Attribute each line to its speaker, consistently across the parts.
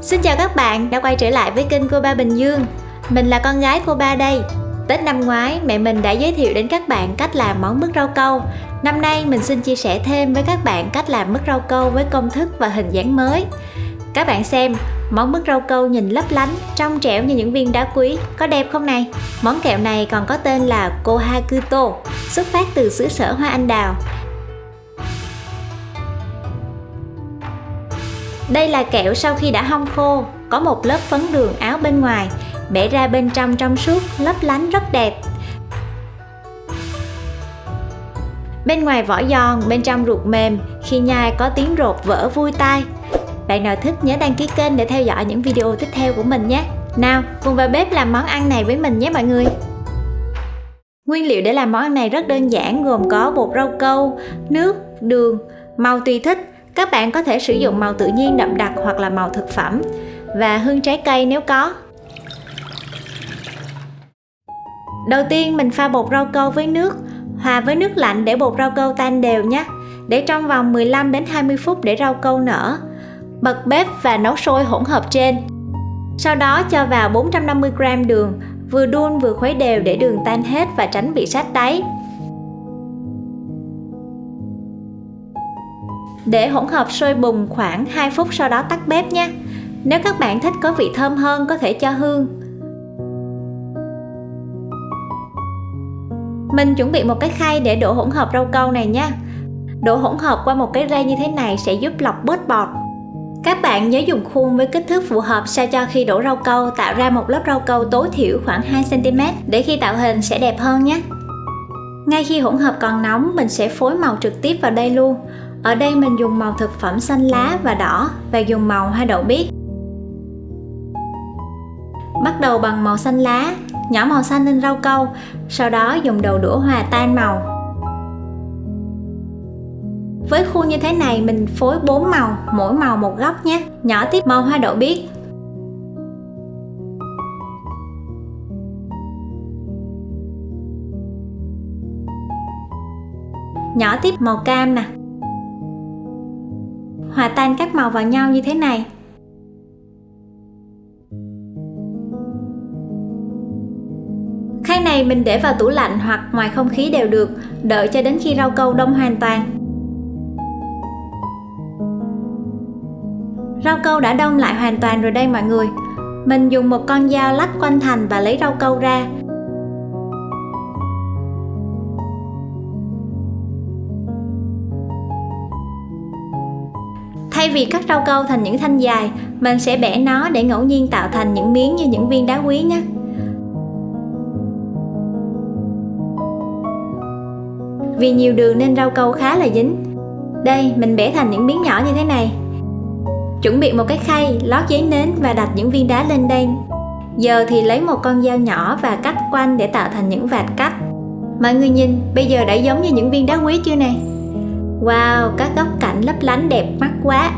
Speaker 1: Xin chào các bạn đã quay trở lại với kênh Cô Ba Bình Dương. Mình là con gái cô Ba đây. Tết năm ngoái, mẹ mình đã giới thiệu đến các bạn cách làm món mứt rau câu. Năm nay mình xin chia sẻ thêm với các bạn cách làm mứt rau câu với công thức và hình dáng mới. Các bạn xem, món mứt rau câu nhìn lấp lánh, trong trẻo như những viên đá quý, có đẹp không này? Món kẹo này còn có tên là Kohakuto, xuất phát từ xứ sở hoa anh đào. Đây là kẹo sau khi đã hong khô, có một lớp phấn đường áo bên ngoài, bẻ ra bên trong suốt, lấp lánh rất đẹp. Bên ngoài vỏ giòn, bên trong ruột mềm, khi nhai có tiếng rột vỡ vui tai. Bạn nào thích nhớ đăng ký kênh để theo dõi những video tiếp theo của mình nhé. Nào, cùng vào bếp làm món ăn này với mình nhé mọi người. Nguyên liệu để làm món ăn này rất đơn giản, gồm có bột rau câu, nước, đường, màu tùy thích. Các bạn có thể sử dụng màu tự nhiên đậm đặc hoặc là màu thực phẩm, và hương trái cây nếu có. Đầu tiên mình pha bột rau câu với nước, hòa với nước lạnh để bột rau câu tan đều nhé. Để trong vòng 15 đến 20 phút để rau câu nở. Bật bếp và nấu sôi hỗn hợp trên. Sau đó cho vào 450g đường, vừa đun vừa khuấy đều để đường tan hết và tránh bị sát đáy. Để hỗn hợp sôi bùng khoảng 2 phút, sau đó tắt bếp nha. Nếu các bạn thích có vị thơm hơn có thể cho hương. Mình chuẩn bị một cái khay để đổ hỗn hợp rau câu này nha. Đổ hỗn hợp qua một cái rây như thế này sẽ giúp lọc bớt bọt. Các bạn nhớ dùng khuôn với kích thước phù hợp sao cho khi đổ rau câu tạo ra một lớp rau câu tối thiểu khoảng 2cm để khi tạo hình sẽ đẹp hơn nhé. Ngay khi hỗn hợp còn nóng, mình sẽ phối màu trực tiếp vào đây luôn. Ở đây mình dùng màu thực phẩm xanh lá và đỏ và dùng màu hoa đậu biếc. Bắt đầu bằng màu xanh lá, nhỏ màu xanh lên rau câu, sau đó dùng đầu đũa hòa tan màu. Với khuôn như thế này mình phối 4 màu, mỗi màu một góc nhé. Nhỏ tiếp màu hoa đậu biếc. Nhỏ tiếp màu cam nè. Hòa tan các màu vào nhau như thế này. Khay này mình để vào tủ lạnh hoặc ngoài không khí đều được, đợi cho đến khi rau câu đông hoàn toàn. Rau câu đã đông lại hoàn toàn rồi đây mọi người. Mình dùng một con dao lắc quanh thành và lấy rau câu ra. Thay vì cắt rau câu thành những thanh dài, mình sẽ bẻ nó để ngẫu nhiên tạo thành những miếng như những viên đá quý nhé. Vì nhiều đường nên rau câu khá là dính. Đây, mình bẻ thành những miếng nhỏ như thế này. Chuẩn bị một cái khay, lót giấy nến và đặt những viên đá lên đây. Giờ thì lấy một con dao nhỏ và cắt quanh để tạo thành những vạt cắt. Mọi người nhìn, bây giờ đã giống như những viên đá quý chưa nè? Wow, các góc cạnh lấp lánh đẹp mắt quá.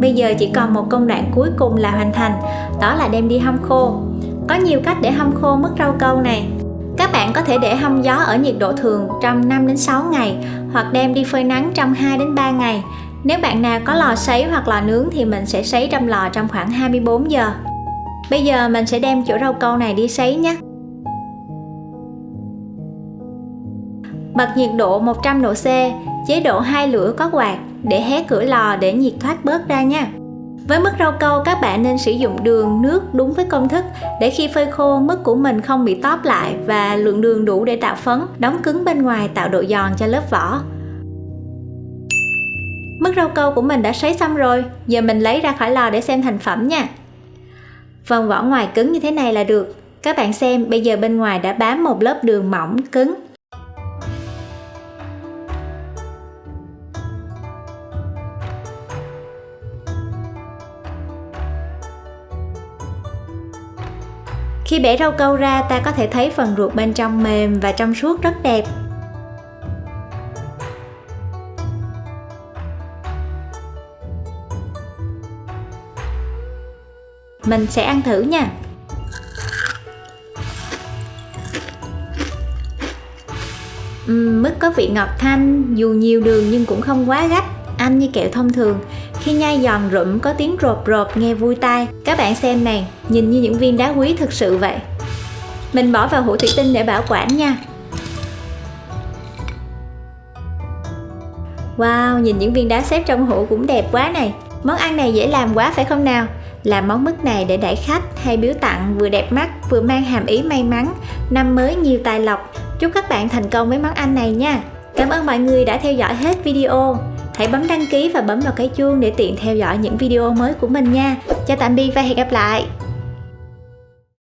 Speaker 1: Bây giờ chỉ còn một công đoạn cuối cùng là hoàn thành, đó là đem đi hong khô. Có nhiều cách để hong khô mứt rau câu này. Các bạn có thể để hong gió ở nhiệt độ thường trong 5 đến 6 ngày hoặc đem đi phơi nắng trong 2 đến 3 ngày. Nếu bạn nào có lò sấy hoặc lò nướng thì mình sẽ sấy trong lò trong khoảng 24 giờ. Bây giờ mình sẽ đem chỗ rau câu này đi sấy nhé. Bật nhiệt độ 100 độ C, chế độ 2 lửa có quạt để hé cửa lò để nhiệt thoát bớt ra nha. Với mứt rau câu các bạn nên sử dụng đường, nước đúng với công thức để khi phơi khô mứt của mình không bị tóp lại và lượng đường đủ để tạo phấn, đóng cứng bên ngoài tạo độ giòn cho lớp vỏ. Mứt rau câu của mình đã sấy xong rồi, giờ mình lấy ra khỏi lò để xem thành phẩm nha. Phần vỏ ngoài cứng như thế này là được. Các bạn xem, bây giờ bên ngoài đã bám một lớp đường mỏng cứng. Khi bẻ rau câu ra, ta có thể thấy phần ruột bên trong mềm và trong suốt rất đẹp. Mình sẽ ăn thử nha. Mứt có vị ngọt thanh, dù nhiều đường nhưng cũng không quá gắt, ăn như kẹo thông thường. Khi nhai giòn rụm có tiếng rột rột nghe vui tai. Các bạn xem này, nhìn như những viên đá quý thực sự vậy. Mình bỏ vào hũ thủy tinh để bảo quản nha. Wow, nhìn những viên đá xếp trong hũ cũng đẹp quá này. Món ăn này dễ làm quá phải không nào? Làm món mứt này để đãi khách hay biếu tặng vừa đẹp mắt vừa mang hàm ý may mắn, năm mới nhiều tài lộc. Chúc các bạn thành công với món ăn này nha. Cảm ơn mọi người đã theo dõi hết video. Hãy bấm đăng ký và bấm vào cái chuông để tiện theo dõi những video mới của mình nha. Chào tạm biệt và hẹn gặp lại.